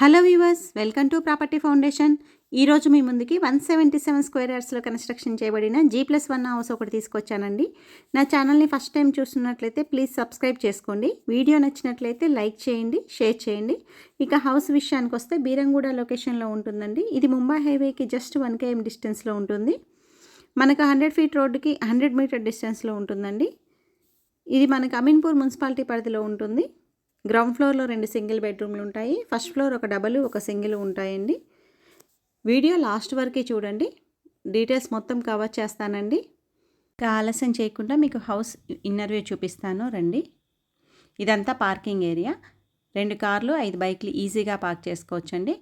Hello viewers, welcome to property foundation. ఈరోజు మీ ముందుకి 177 square యార్డ్స్లో construction చేయబడిన G+1 హౌస్ ఒకటి తీసుకొచ్చానండి. నా ఛానల్ని ఫస్ట్ టైం చూస్తున్నట్లయితే ప్లీజ్ సబ్స్క్రైబ్ చేసుకోండి. వీడియో నచ్చినట్లయితే లైక్ చేయండి, షేర్ చేయండి. ఇక హౌస్ విషయానికి వస్తే బీరంగూడ లొకేషన్లో ఉంటుందండి. ఇది ముంబై హైవేకి జస్ట్ 1 km డిస్టెన్స్లో ఉంటుంది. మనకు 100 ఫీట్ రోడ్డుకి 100 మీటర్ డిస్టెన్స్లో ఉంటుందండి. ఇది మనకు అమీన్పూర్ మున్సిపాలిటీ పరిధిలో ఉంటుంది. గ్రౌండ్ ఫ్లోర్లో 2 సింగిల్ బెడ్రూమ్లు ఉంటాయి. ఫస్ట్ ఫ్లోర్ ఒక డబల్ ఒక సింగిల్ ఉంటాయండి. వీడియో లాస్ట్ వరకు చూడండి, డీటెయిల్స్ మొత్తం కవర్ చేస్తానండి. ఆలస్యం చేయకుండా మీకు హౌస్ ఇన్నర్ వ్యూ చూపిస్తాను రండి. ఇదంతా పార్కింగ్ ఏరియా. 2 కార్లు 5 బైక్లు ఈజీగా పార్క్ చేసుకోవచ్చండి.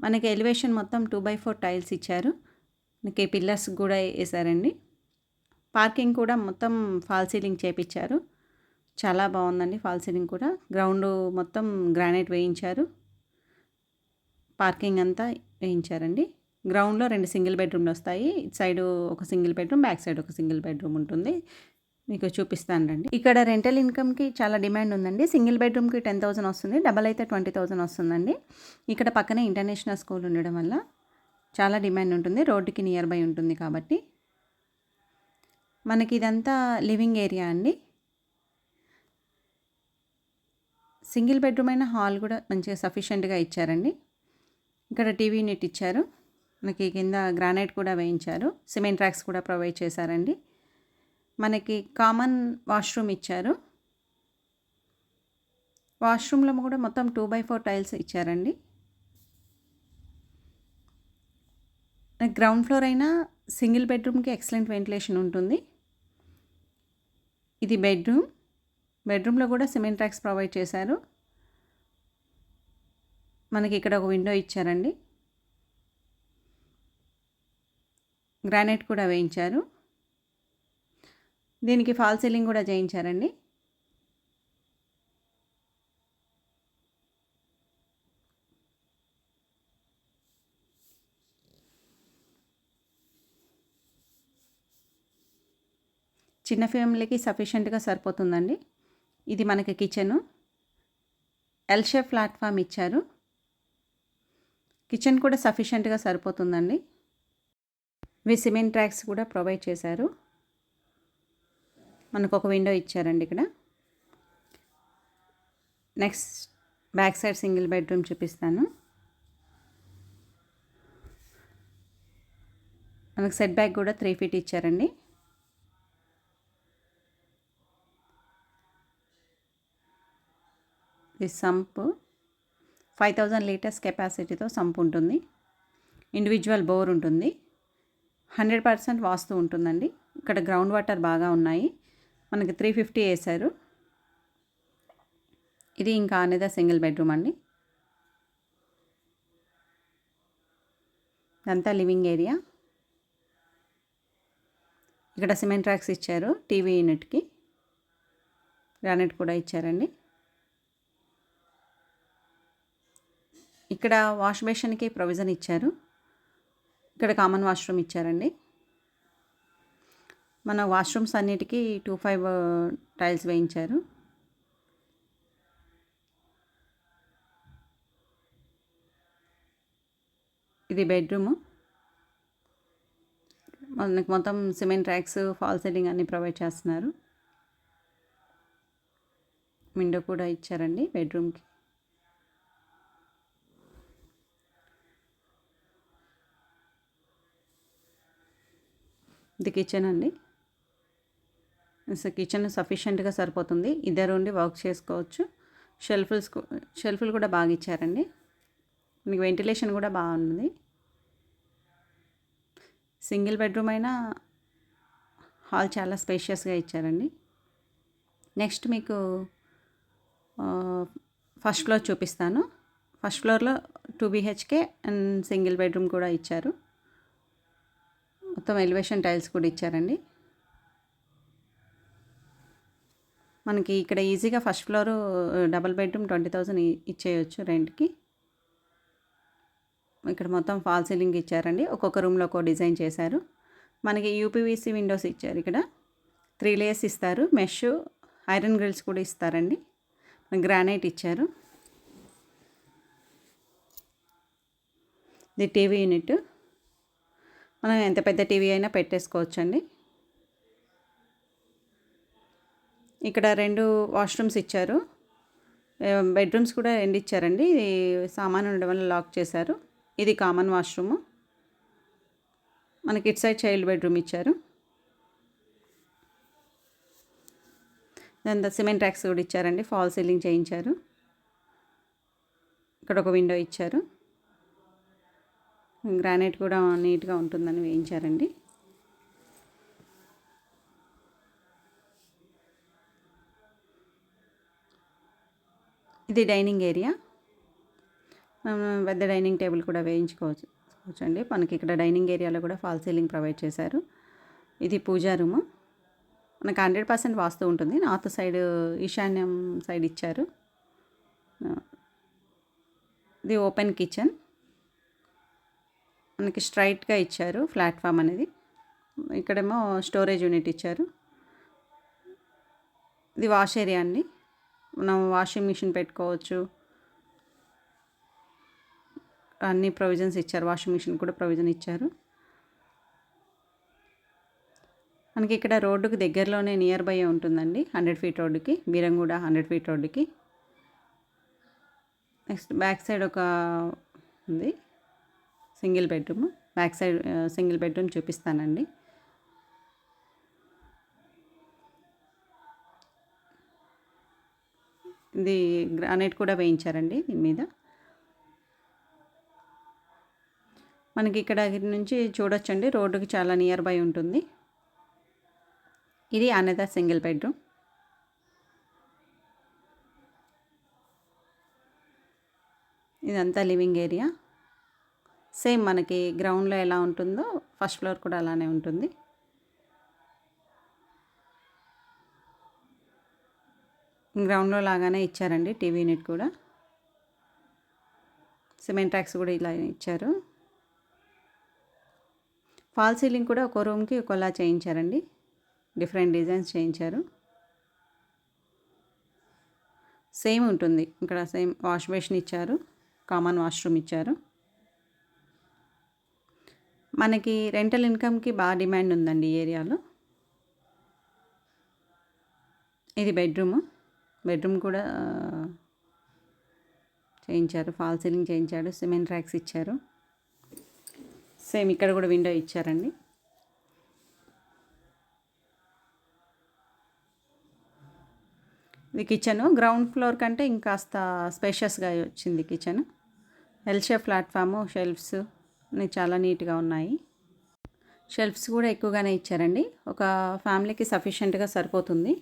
మనకి ఎలివేషన్ మొత్తం 2x4 టైల్స్ ఇచ్చారు. మనకి పిల్లర్స్ కూడా వేసారండి. పార్కింగ్ కూడా మొత్తం ఫాల్ సీలింగ్ చేపించారు. చాలా బాగుందండి. ఫాల్ సీలింగ్ కూడా గ్రౌండ్ మొత్తం గ్రానైట్ వేయించారు. పార్కింగ్ అంతా వేయించారండి. గ్రౌండ్లో 2 సింగిల్ బెడ్రూమ్లు వస్తాయి. ఇటు సైడ్ ఒక సింగిల్ బెడ్రూమ్, బ్యాక్ సైడ్ ఒక సింగిల్ బెడ్రూమ్ ఉంటుంది. మీకు చూపిస్తాను రండి. ఇక్కడ రెంటల్ ఇన్కమ్కి చాలా డిమాండ్ ఉందండి. సింగిల్ బెడ్రూమ్కి 10,000 వస్తుంది, డబల్ అయితే 20,000 వస్తుందండి. ఇక్కడ పక్కనే ఇంటర్నేషనల్ స్కూల్ ఉండడం వల్ల చాలా డిమాండ్ ఉంటుంది. రోడ్డుకి నియర్ బై ఉంటుంది కాబట్టి. మనకి ఇదంతా లివింగ్ ఏరియా అండి. సింగిల్ బెడ్రూమ్ అయిన హాల్ కూడా మంచిగా సఫిషియెంట్గా ఇచ్చారండి. ఇక్కడ టీవీ యూనిట్ ఇచ్చారు. మనకి కింద గ్రానైట్ కూడా వేయించారు. సిమెంట్ ట్రాక్స్ కూడా ప్రొవైడ్ చేశారండి. మనకి కామన్ వాష్రూమ్ ఇచ్చారు. వాష్రూమ్లో కూడా మొత్తం 2x4 టైల్స్ ఇచ్చారండి. గ్రౌండ్ ఫ్లోర్ అయినా సింగిల్ బెడ్రూమ్కి ఎక్సలెంట్ వెంటిలేషన్ ఉంటుంది. ఇది బెడ్రూమ్లో కూడా సిమెంట్ ట్రాక్స్ ప్రొవైడ్ చేశారు. మనకి ఇక్కడ ఒక విండో ఇచ్చారండి. గ్రానైట్ కూడా వేయించారు. దీనికి ఫాల్ సీలింగ్ కూడా చేయించారండి. చిన్న ఫ్యామిలీకి సఫిషియెంట్గా సరిపోతుందండి. ఇది మనకి కిచెను. ఎల్ షేప్ ప్లాట్ఫామ్ ఇచ్చారు. కిచెన్ కూడా సఫిషియెంట్గా సరిపోతుందండి. ఇవి సిమెంట్ ట్రాక్స్ కూడా ప్రొవైడ్ చేశారు. మనకు ఒక విండో ఇచ్చారండి ఇక్కడ. Next back side single bedroom చూపిస్తాను. మనకు సెట్ బ్యాక్ కూడా 3 feet ఇచ్చారండి. ఈ సంప్ 5,000 లీటర్స్ కెపాసిటీతో సంప్ ఉంటుంది. ఇండివిజువల్ బోర్ ఉంటుంది. 100% వాస్తు ఉంటుందండి. ఇక్కడ గ్రౌండ్ వాటర్ బాగా ఉన్నాయి. మనకి 350 వేశారు. ఇది ఇంకా అనేది సింగిల్ బెడ్రూమ్ అండి. ఇదంతా లివింగ్ ఏరియా. ఇక్కడ సిమెంట్ ట్రాక్స్ ఇచ్చారు. టీవీ యూనిట్కి గ్రానైట్ కూడా ఇచ్చారండి. ఇక్కడ వాష్ బేషన్కి ప్రొవిజన్ ఇచ్చారు. ఇక్కడ కామన్ వాష్రూమ్ ఇచ్చారండి. మన వాష్రూమ్స్ అన్నిటికీ 2x5 టైల్స్ వేయించారు. ఇది బెడ్రూము. మనకి మొత్తం సిమెంట్ ట్రాక్స్, ఫాల్ సీలింగ్ అన్నీ ప్రొవైడ్ చేస్తున్నారు. విండో కూడా ఇచ్చారండి బెడ్రూమ్కి. ఇది కిచెన్ అండి. కిచెన్ సఫిషియెంట్గా సరిపోతుంది. ఇద్దరు ఉండి వర్క్ చేసుకోవచ్చు. షెల్ఫ్లు కూడా బాగా ఇచ్చారండి. మీకు వెంటిలేషన్ కూడా బాగుంది. సింగిల్ బెడ్రూమ్ అయినా హాల్ చాలా స్పేషియస్గా ఇచ్చారండి. నెక్స్ట్ మీకు ఫస్ట్ ఫ్లోర్ చూపిస్తాను. ఫస్ట్ ఫ్లోర్లో 2 BHK అండ్ సింగిల్ బెడ్రూమ్ కూడా ఇచ్చారు. మొత్తం ఎలివేషన్ టైల్స్ కూడా ఇచ్చారండి. మనకి ఇక్కడ ఈజీగా ఫస్ట్ ఫ్లోర్ డబల్ బెడ్రూమ్ 20,000 ఇచ్చేయచ్చు రెంట్కి. ఇక్కడ మొత్తం ఫాల్ సీలింగ్ ఇచ్చారండి. ఒక్కొక్క రూమ్లో ఒక్కో డిజైన్ చేశారు. మనకి UPVC విండోస్ ఇచ్చారు. ఇక్కడ 3 layers ఇస్తారు. మెష్ ఐరన్ గ్రిల్స్ కూడా ఇస్తారండి. గ్రానైట్ ఇచ్చారు. ఇది టీవీ యూనిట్. మనం ఎంత పెద్ద టీవీ అయినా పెట్టేసుకోవచ్చండి. ఇక్కడ 2 వాష్రూమ్స్ ఇచ్చారు. బెడ్రూమ్స్ కూడా 2 ఇచ్చారండి. ఇది సామాను ఉండడం వల్ల లాక్ చేశారు. ఇది కామన్ వాష్రూము. మనకి ఇటు సైడ్ చైల్డ్ బెడ్రూమ్ ఇచ్చారు. దాని సిమెంట్ ట్రాక్స్ కూడా ఇచ్చారండి. ఫాల్ సీలింగ్ చేయించారు. ఇక్కడ ఒక విండో ఇచ్చారు. గ్రానైట్ కూడా నీట్గా ఉంటుందని వేయించారండి. ఇది డైనింగ్ ఏరియా. పెద్ద డైనింగ్ టేబుల్ కూడా వేయించుకోవచ్చండి. మనకి ఇక్కడ డైనింగ్ ఏరియాలో కూడా ఫాల్ సీలింగ్ ప్రొవైడ్ చేశారు. ఇది పూజా రూము. మనకు 100% వాస్తు ఉంటుంది. నార్త్ సైడ్ ఈశాన్యం సైడ్ ఇచ్చారు. ఇది ఓపెన్ కిచెన్. మనకి స్ట్రైట్గా ఇచ్చారు ప్లాట్ఫామ్ అనేది. ఇక్కడేమో స్టోరేజ్ యూనిట్ ఇచ్చారు. ఇది వాష్ ఏరియా అండి. మనం వాషింగ్ మిషన్ పెట్టుకోవచ్చు. అన్ని ప్రొవిజన్స్ ఇచ్చారు. వాషింగ్ మిషన్ కూడా ప్రొవిజన్ ఇచ్చారు. మనకి ఇక్కడ రోడ్డుకి దగ్గరలోనే నియర్ బై ఉంటుందండి. 100 ఫీట్ రోడ్డుకి, బీరంగూడ 100 ఫీట్ రోడ్డుకి. నెక్స్ట్ బ్యాక్ సైడ్ ఒక ఉంది single bedroom. Back side single bedroom చూపిస్తానండి. ఇది గ్రానైట్ కూడా వేయించారండి దీని మీద. మనకి ఇక్కడ నుంచి చూడొచ్చండి, రోడ్డుకి చాలా నియర్ బై ఉంటుంది. ఇది అనదర్ సింగిల్ బెడ్రూమ్. ఇదంతా లివింగ్ ఏరియా. సేమ్ మనకి గ్రౌండ్లో ఎలా ఉంటుందో ఫస్ట్ ఫ్లోర్ కూడా అలానే ఉంటుంది. గ్రౌండ్లో లాగానే ఇచ్చారండి టీవీ యూనిట్ కూడా. సిమెంట్ ట్రాక్స్ కూడా ఇలా ఇచ్చారు. ఫాల్ సీలింగ్ కూడా ఒక రూమ్కి ఒకలా చేయించారండి. డిఫరెంట్ డిజైన్స్ చేయించారు. సేమ్ ఉంటుంది. ఇక్కడ సేమ్ వాష్ బేసిన్ ఇచ్చారు. కామన్ వాష్రూమ్ ఇచ్చారు. మనకి రెంటల్ ఇన్కమ్కి బాగా డిమాండ్ ఉందండి ఈ ఏరియాలో. ఇది బెడ్రూమ్. బెడ్రూమ్ కూడా చేయించారు. ఫాల్ సీలింగ్ చేయించాడు. సిమెంట్ ట్రాక్స్ ఇచ్చారు. సేమ్ ఇక్కడ కూడా విండో ఇచ్చారండి. ఇది కిచెను. గ్రౌండ్ ఫ్లోర్ కంటే ఇంకాస్త స్పేషియస్గా వచ్చింది kitchen. L shape platform, shelves చాలా నీట్గా ఉన్నాయి. షెల్ఫ్స్ కూడా ఎక్కువగానే ఇచ్చారండి. ఒక ఫ్యామిలీకి సఫిషియెంట్గా సరిపోతుంది.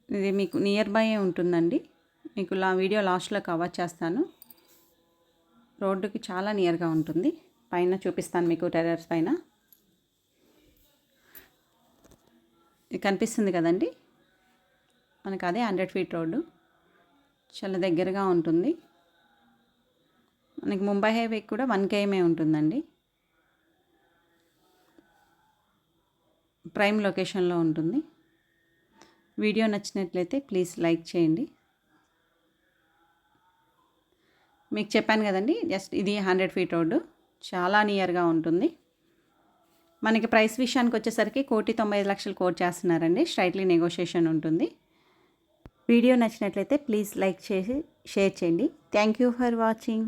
ఇది మీకు నియర్ బై ఉంటుందండి. మీకు వీడియో లాస్ట్లో కవర్ చేస్తాను. రోడ్డుకి చాలా నియర్గా ఉంటుంది. పైన చూపిస్తాను మీకు టెర్రస్ పైన. ఇది కనిపిస్తుంది కదండి, మనకు అదే 100 ఫీట్ రోడ్డు. చాలా దగ్గరగా ఉంటుంది. మనకి ముంబై హైవే కూడా 1 km ఉంటుందండి. ప్రైమ్ లొకేషన్లో ఉంటుంది. వీడియో నచ్చినట్లయితే ప్లీజ్ లైక్ చేయండి. మీకు చెప్పాను కదండి, జస్ట్ ఇది 100 ఫీట్ రోడ్డు, చాలా నియర్గా ఉంటుంది. మనకి ప్రైస్ విషయానికి వచ్చేసరికి 1,95,00,000 కోట్ చేస్తున్నారండి. స్ట్రైట్లీ నెగోషియేషన్ ఉంటుంది. వీడియో నచ్చినట్లయితే ప్లీజ్ లైక్ చేసి షేర్ చేయండి. Thank you for watching.